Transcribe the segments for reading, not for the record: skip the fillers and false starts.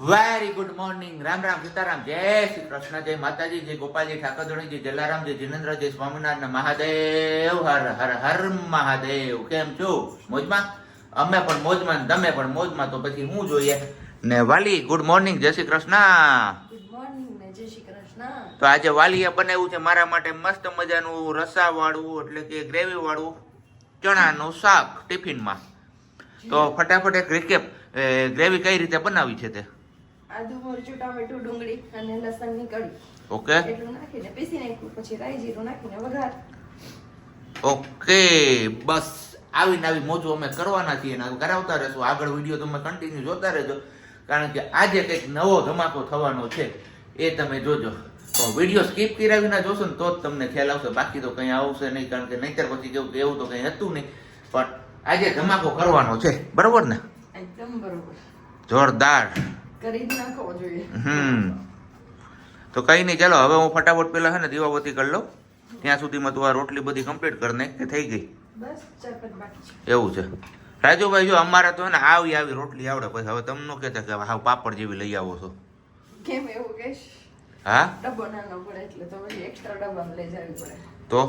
Very good morning. Ram Ram, Sitaram, જય શ્રી કૃષ્ણ, જય માતાજી, જય ગોપાલજી, ઠાકોરધણી, જય જલારામ, જય જીનેન્દ્ર, જય સ્વામિનારાયણ મહાદેવ. હર હર હર મહાદેવ. કેમ છો? મોજમાં? અમે પણ મોજમાં, તમે પણ મોજમાં. તો પછી હું જોઈએ ને વાલી. ગુડ મોર્નિંગ, જય શ્રી કૃષ્ણ. ગુડ મોર્નિંગ ને જય શ્રી કૃષ્ણ. તો આજે વાલીએ બનાવ્યું છે મારા માટે મસ્ત મજાનું રસાવાળું એટલે કે ગ્રેવી વાળું ચણાનું શાક ટિફિનમાં. તો ફટાફટ એક રિકેપ, ગ્રેવી કઈ રીતે બનાવી છે તે. આદુ મરચું ટામેટું ડુંગળી અને લસણની કળી ઓકે એટલું નાખીને પીસી નાખ્યું, પછી રાઈ જીરું નાખીને વઘાર. ઓકે, બસ આવીને આવી મોજો અમે કરવાના છીએ અને કરાવતા રહેશું. આગળ વિડીયો તમે કન્ટિન્યુ જોતા રહેજો, કારણ કે આજે કંઈક નવો ધમાકો થવાનો છે, એ તમે જોજો. તો વિડીયો સ્કીપ કરાવી ના જોશો ને તો જ તમને ખ્યાલ આવશે, બાકી તો કંઈ આવશે નહીં, કારણ કે નહીંતર પછી કેવું કે એવું તો કંઈ હતું નહીં. પણ આજે ધમાકો કરવાનો છે, બરોબર ને? એકદમ બરોબર, જોરદાર કરી જ નાખવો જોઈએ. તો કઈ નહીં, ચાલો હવે હું ફટાફટ પેલા છે ને દીવાબત્તી કરી લઉં. ત્યાં સુધીમાં તું આ રોટલી બધી કમ્પ્લીટ કરી નાખ કે થઈ ગઈ? બસ ચાર બાકી છે. એવું છે રાજુભાઈ? જો અમારે તો ને આવી રોટલી આવડે, પછી હવે તમને ન કહેતા કે હાવ પાપડ જેવી લઈ આવો છો. કેમ એવું કહેશ? હા, ડબ્બો નાનો પડે એટલે તો પછી એક્સ્ટ્રા ડબ્બામાં લઈ જવી પડે. તો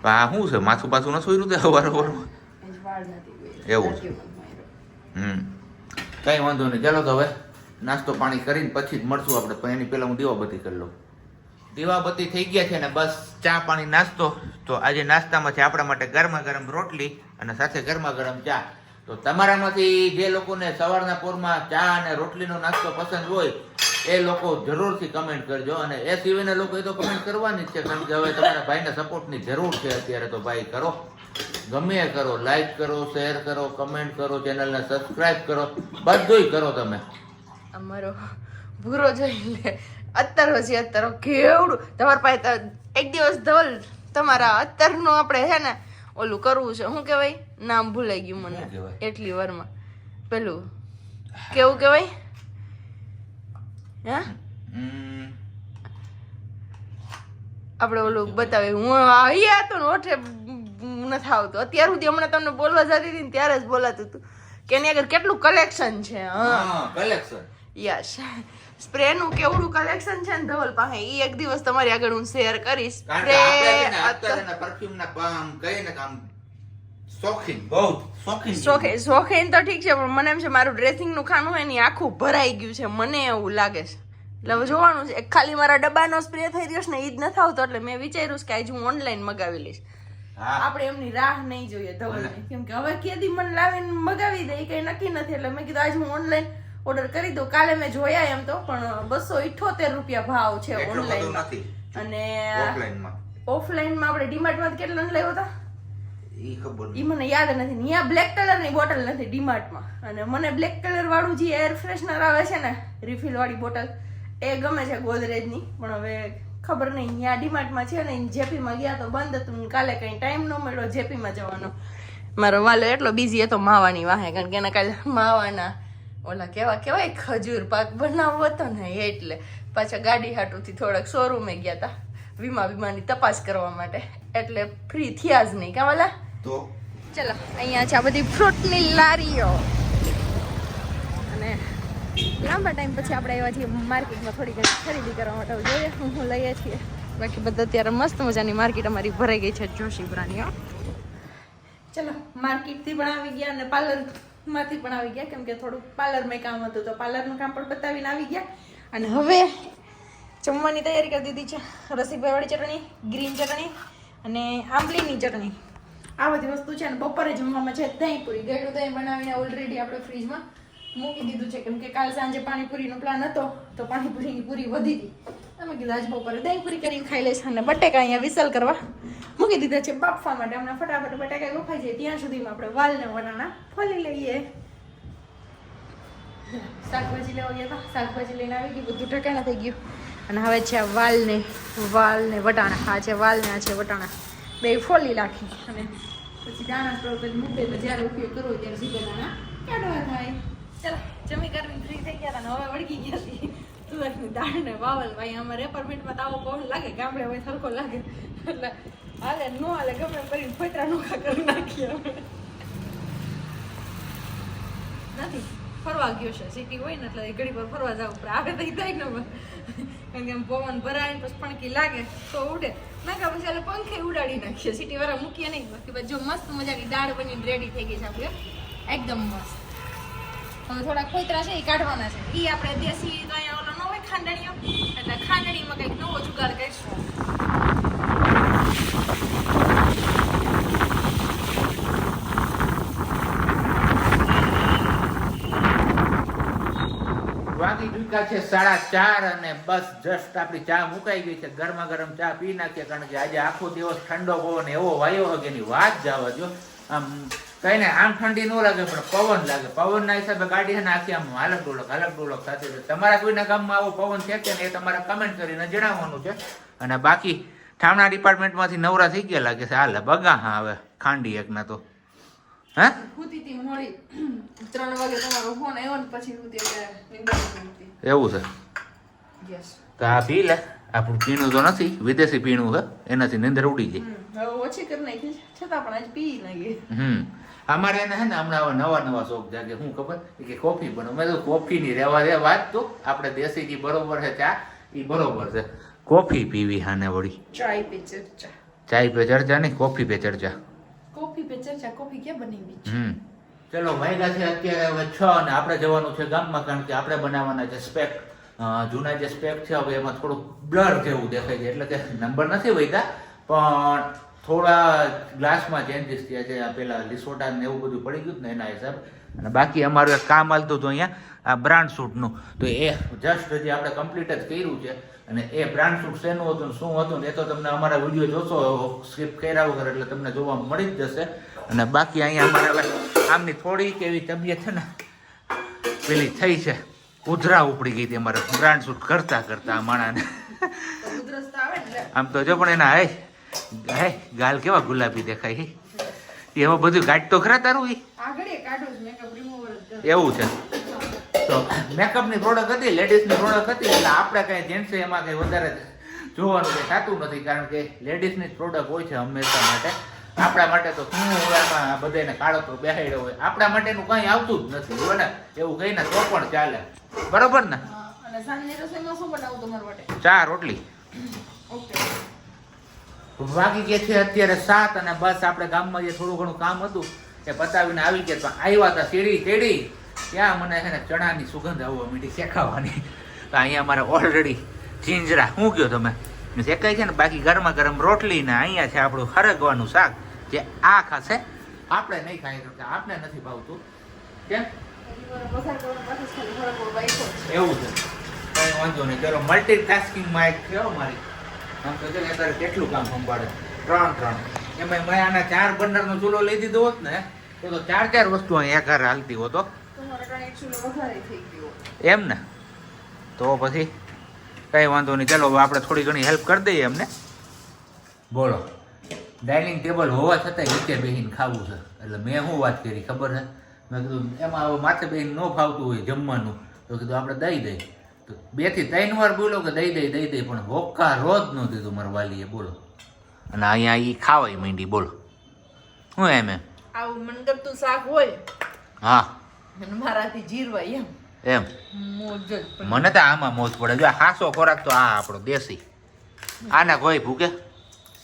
આ શું છે, માથું પાછું ન સોયરું તે વારંવારમાં? એ જ વાળ નથી કોઈ. એવું છે. કઈ વાંધો નહીં, ચાલો તો હવે નાસ્તો પાણી કરીને પછી જ મળશું આપણે. પણ એની પહેલા હું દીવાબત્તી કરી લઉં. દીવાબત્તી થઈ ગયા છે ને બસ ચા પાણી નાસ્તો. તો આજે નાસ્તામાં છે આપણા માટે ગરમા ગરમ રોટલી અને સાથે ગરમા ગરમ ચા. તો તમારામાંથી જે લોકોને સવારના પોરમાં ચા અને રોટલીનો નાસ્તો પસંદ હોય એ લોકો જરૂરથી કમેન્ટ કરજો. અને એ સિવાયના લોકો એ તો કમેન્ટ કરવાની જ છે, કારણ કે હવે તમારા ભાઈને સપોર્ટની જરૂર છે અત્યારે. તો ભાઈ કરો, ગમે એ કરો, લાઈક કરો, શેર કરો, કમેન્ટ કરો, ચેનલને સબસ્ક્રાઇબ કરો, બધુંય કરો તમે. અમારો ભૂરો જોઈ લે અત્તર હજી અત્તર કેવડું તમારા પાસે. એક દિવસ ધવલ તમારા અત્તરનું આપણે છે ને ઓલું કરવું છે, શું કહેવાય, નામ ભૂલાઈ ગયું મને એટલી વારમાં. પેલું કેવું કહેવાય? હે આપણે ઓલું બતાવે. હું અહીંયા હતો ને ઓઠે નથી આવતું અત્યાર સુધી. હમણાં તમને બોલવા જતી હતી ને ત્યારે જ બોલાતું હતું કે એની આગળ કેટલું કલેક્શન છે. હા, કલેક્શન. યસ, સ્પ્રે નું કેવડું કલેક્શન છે ને ધવલ પાસે, ઈ એક દિવસ તમારી આગળ હું શેર કરીશ. શોખીન તો ઠીક છે, પણ મને એમ છે મારું ડ્રેસિંગ નું ખાનું હોય ને આખું ભરાઈ ગયું છે, મને એવું લાગે છે. એટલે હવે જોવાનું છે, ખાલી મારા ડબ્બાનો સ્પ્રે થઈ રહ્યો છે ને ઈ જ નથી આવતો, એટલે મેં વિચાર્યું કે આજે હું ઓનલાઈન મગાવી લઈશ. આપણે એમની રાહ નહીં જોઈએ ધવલ, કેમ કે હવે કેદી મને લાવીને મગાવી દે કઈ નક્કી નથી. એટલે મેં કીધું આજે હું ઓનલાઈન ઓર્ડર કરી દઉં. કાલે મેં જોયા એમ તો, પણ 278 રૂપિયા ભાવ છે ઓનલાઈન. અને ઓફલાઈનમાં આપણે ડીમાર્ટમાં કેટલા લાવ્યો હતા ઈ મને યાદ નથી. અહીંયા બ્લેક કલર ની બોટલ નથી ડીમાર્ટમાં, અને મને બ્લેક કલર વાળું જે એર ફ્રેશનર આવે છે ને રિફિલ વાળી બોટલ એ ગમે છે ગોદરેજ ની. પણ હવે ખબર નહીં, અહીંયા ડીમાર્ટમાં છે ને જેપી માં ગયા તો બંધ હતું. કાલે કઈ ટાઈમ ન મળ્યો જેપી માં જવાનો. મારો વાલો એટલો બીજી હતો માવાની વાહે, કારણ કે એના કાલે માવાના ઓલા કેવાય ખજૂર પાક બનાવવો હતો ને, એટલે પાછા ગાડી હાટુથી થોડાક શોરૂમે ગયા હતા વીમાની તપાસ કરવા માટે, એટલે ફ્રી થયા જ નહીં કાવાલા. તો ચલો, અહીંયા છે આ બધી ફ્રૂટની લારીઓ. અને લાંબા ટાઈમ પછી આપણે આવ્યા છીએ માર્કેટમાં થોડી ઘણી ખરીદી કરવા માટે. જોઈએ હું લઈએ છીએ. બાકી બધા અત્યારે મસ્ત મજાની માર્કેટ અમારી ભરાઈ ગઈ છે જોશીપુરાની. ચલો, માર્કેટથી પણ આવી ગયા અને પાર્લરમાંથી પણ આવી ગયા, કેમ કે થોડુંક પાર્લરમાં કામ હતું તો પાર્લરનું કામ પણ બતાવીને આવી ગયા. અને હવે જમવાની તૈયારી કરી દીધી છે. રસીભાઈવાળી ચટણી, ગ્રીન ચટણી અને આંબલીની ચટણી, આ બધી વસ્તુ છે. ને બપોરે જમવામાં છે દહીં પૂરી. ગળ્યું દહીં બનાવીને ઓલરેડી આપણે ફ્રીજમાં મૂકી દીધું છે, કેમ કે કાલ સાંજે પાણીપુરીનો પ્લાન હતો તો પાણીપુરીની પૂરી વધી હતી. તમે કીધું આજ બપોરે દહીં પૂરી કરીને ખાઈ લઈશ. અને બટેકા અહીંયા વિસલ કરવા મૂકી દીધા છે બાફવા માટે. હમણાં ફટાફટ બટાકા બફાઈ જાય ત્યાં સુધીમાં આપણે વાલને વટાણા ફોલી લઈએ. શાકભાજી લેવા ગયા હતા, શાકભાજી લઈને આવી ગઈ, બધું ઠેકાણા થઈ ગયું. અને હવે છે વાલને વટાણા. આ છે વાલ ને આ છે વટાણા, બે ફોલી નાખી અને પછી દાણા મૂકે તો જ્યારે ઉપયોગ કરવો ત્યારે સીધા દાણા કાઢવા થાય. ચાલો, જમી કરીને ફ્રી થઈ ગયા હતા ને હવે વળગી ગયા હતી તુવેરની દાળ ને વાવલ. ભાઈ અમારે એપાર્ટમેન્ટમાં તો આવો પવન લાગે, ગામડે હવે સરખો લાગે, એટલે હાલે ન હાલે ગમે કરીને ફોતરા નોખા કરી નાખીએ અમે. નથી ફરવા ગયો છે. સિટી હોય ને એટલે ઘડી પર ફરવા જવું પડે. આવે તો થાય ને કારણ કે પવન ભરાય ને પછી પણકી લાગે તો ઉડે નાખા પછી એટલે પંખે ઉડાડી નાખીએ. સિટી વાળા મૂકીએ નહીં. બાકી જો મસ્ત મજાની દાળ બનીને રેડી થઈ ગઈ છે આપણે એકદમ મસ્ત. હવે થોડા ખોતરા છે એ કાઢવાના છે. એ આપણે દેશી તો અહીંયા ઓલો ન હોય ખાંડણીઓ એટલે ખાંડણીમાં કંઈક નવો જુગાડ કરીશું. વાગી ચૂક્યા છે 4:30 અને બસ જસ્ટ આપણી ચા મુકાઈ ગઈ છે. ગરમા ગરમ ચા પી નાખીએ કારણ કે આજે આખો દિવસ ઠંડો પવન એવો વાયો હોય કે એની વાત જવા દો. આમ કઈ ને આમ ઠંડી ન લાગે પણ પવન લાગે. પવનના હિસાબે ગાડી છે ને આખી આમ હાલક ડોલક થતી છે. તમારા કોઈના ગામમાં આવો પવન છે કે ને એ તમારે કમેન્ટ કરીને જણાવવાનું છે. અને બાકી ઠામણા ડિપાર્ટમેન્ટમાંથી નવરા થઈ ગયા લાગે છે. હાલ બગા હા હવે ખાંડી એકના તો હા હુતીતી મોડી 3 વાગે તમારો ફોન આવ્યો ને પછી હુતી એવું છે. યસ તો આ પી લે. આપણું પીણું તો નથી, વિદેશી પીણું છે, એનાથી નીંદર ઉડી જાય. હવે ઓછી કરી નાખી છતાં પણ આજ પી નાખી. અમારે એને હે ને હમણાં નવા શોખ જાગે. શું ખબર કે કોફી બનો. મેં તો કોફી ની રહેવા દે વાત. તો આપણે દેશી જે બરોબર છે ચા એ બરોબર છે. કોફી પીવી હાને વળી. ચાય પે ચર્ચા. ચાય પે ચર્ચા નહીં, કોફી પે ચર્ચા. કોફી પે ચર્ચા. કોફી ક્યાં બની ચલો વાગ્યા છે અત્યારે હવે 6 અને આપણે જવાનું છે ગામમાં કારણ કે આપણે બનાવવાના છે સ્પેક. જૂના જે સ્પેક છે હવે એમાં થોડુંક બ્લર જેવું દેખાય છે એટલે કે નંબર નથી વધ્યા પણ થોડા ગ્લાસમાં ચેન્જીસ થયા છે. આ પેલા લિસોટા ને એવું બધું પડી ગયું ને એના હિસાબ. અને બાકી અમારું એક કામ હાલતું હતું અહીંયા આ બ્રાન્ડ શૂટનું. તો એ જસ્ટ હજી આપણે કમ્પ્લીટ જ કર્યું છે. અને એ બ્રાન્ડ શૂટ શેનું હતું ને શું હતું ને એ તો તમને અમારા વિડીયો જોશો સ્કીપ કર્યા વગર એટલે તમને જોવા મળી જ જશે. અને બાકી અહીંયા અમારે હવે આમની થોડીક એવી તબિયત છે ને પેલી થઈ છે, ઉધરા ઉપડી ગઈ હતી અમારે બ્રાન્ડ શૂટ કરતા આ માણાને. આમ તો જો પણ એના હે ગાલ કેવા ગુલાબી દેખાય. એમાં બધું કાઢ તો ખરા તારું એવું છે. તો મેકઅપની પ્રોડક્ટ હતી, લેડીઝની પ્રોડક્ટ હતી એટલે આપણે કઈ જેન્ટ્સ એમાં કઈ વધારે જોવાનું કઈ થતું નથી કારણ કે લેડીઝની જ પ્રોડક્ટ હોય છે હંમેશા માટે. આપણા માટે તો શું એમાં બધાને કાળો તો બેહાડ્યો હોય. આપણા માટેનું કઈ આવતું જ નથી હોય ને એવું કઈ ને તો પણ ચાલે. બરોબર ને? અને સાંજની રસોઈમાં શું બનાવું તમારા માટે? ચા રોટલી. ઓકે. વાગી ગયા છે અત્યારે 7 અને બસ આપણે ગામમાં જે થોડું ઘણું કામ હતું એ પતાવીને આવી ગયા. પણ આવ્યા હતા સીડી ચડી ત્યાં મને છે ને ચણાની સુગંધ આવવા માંડી શેકાવાની. તો અહીંયા અમારે ઓલરેડી ચીંજરા શું કહો તમે શેકાય છે ને. બાકી ગરમા ગરમ રોટલી ને અહીંયા છે આપણું હરગવાનું શાક જે આ ખાશે. આપણે નહીં ખાઈ શકતા, આપણે નથી ભાવતું. કેમ એવું છે? કઈ વાંધો નહીં. ચલો મલ્ટીટાસ્કિંગમાં એક થયો મારી. આમ તો છે ને અત્યારે કેટલું કામ સંભાળે 3 એમાં મેં આના 4 બર્નરનો ચૂલો લઈ દીધો હોત ને તો 4 વસ્તુ અહીંયા ઘર હાલતી હોતો એમ ને. તો પછી કઈ વાંધો નહીં. ચાલો આપણે થોડી ઘણી હેલ્પ કરી દઈએ એમને. બોલો ડાઇનિંગ ટેબલ હોવા છતાં નીચે બેસીને ખાવું છે એટલે મેં શું વાત કરી ખબર છે? મેં કીધું એમાં હવે માથે બેસીને ન ફાવતું હોય જમવાનું તો કીધું આપણે દઈ દઈએ. તો 2 થી 3 વાર બોલો કે દઈ દઈ પણ હોકા રોજ ન દીધું મારા વાલીએ. બોલો. અને અહીંયા એ ખાવાય માંડી. બોલો શું એમ આવું મનગમતું શાક હોય હા મારાથી જીરવાય એમ મને તો આમાં મોજ પડે. જો હાસો ખોરાક તો આ આપણો દેશી. આના કોઈ ભૂકે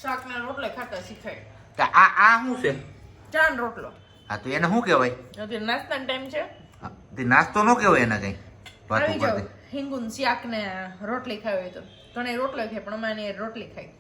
શાકના રોટલા ખાતા શીખાય. આ શું છે? ચાન રોટલો. હા તો એને શું કહેવાય? નાસ્તાનો ટાઈમ છે. નાસ્તો ન કહેવાય એના કઈ વાત આવી જાવ ઉપરથી. હિંગુન શાક ને રોટલી ખાવી હોય તો ઘણી રોટલો ખાય પણ અમારે રોટલી ખાય.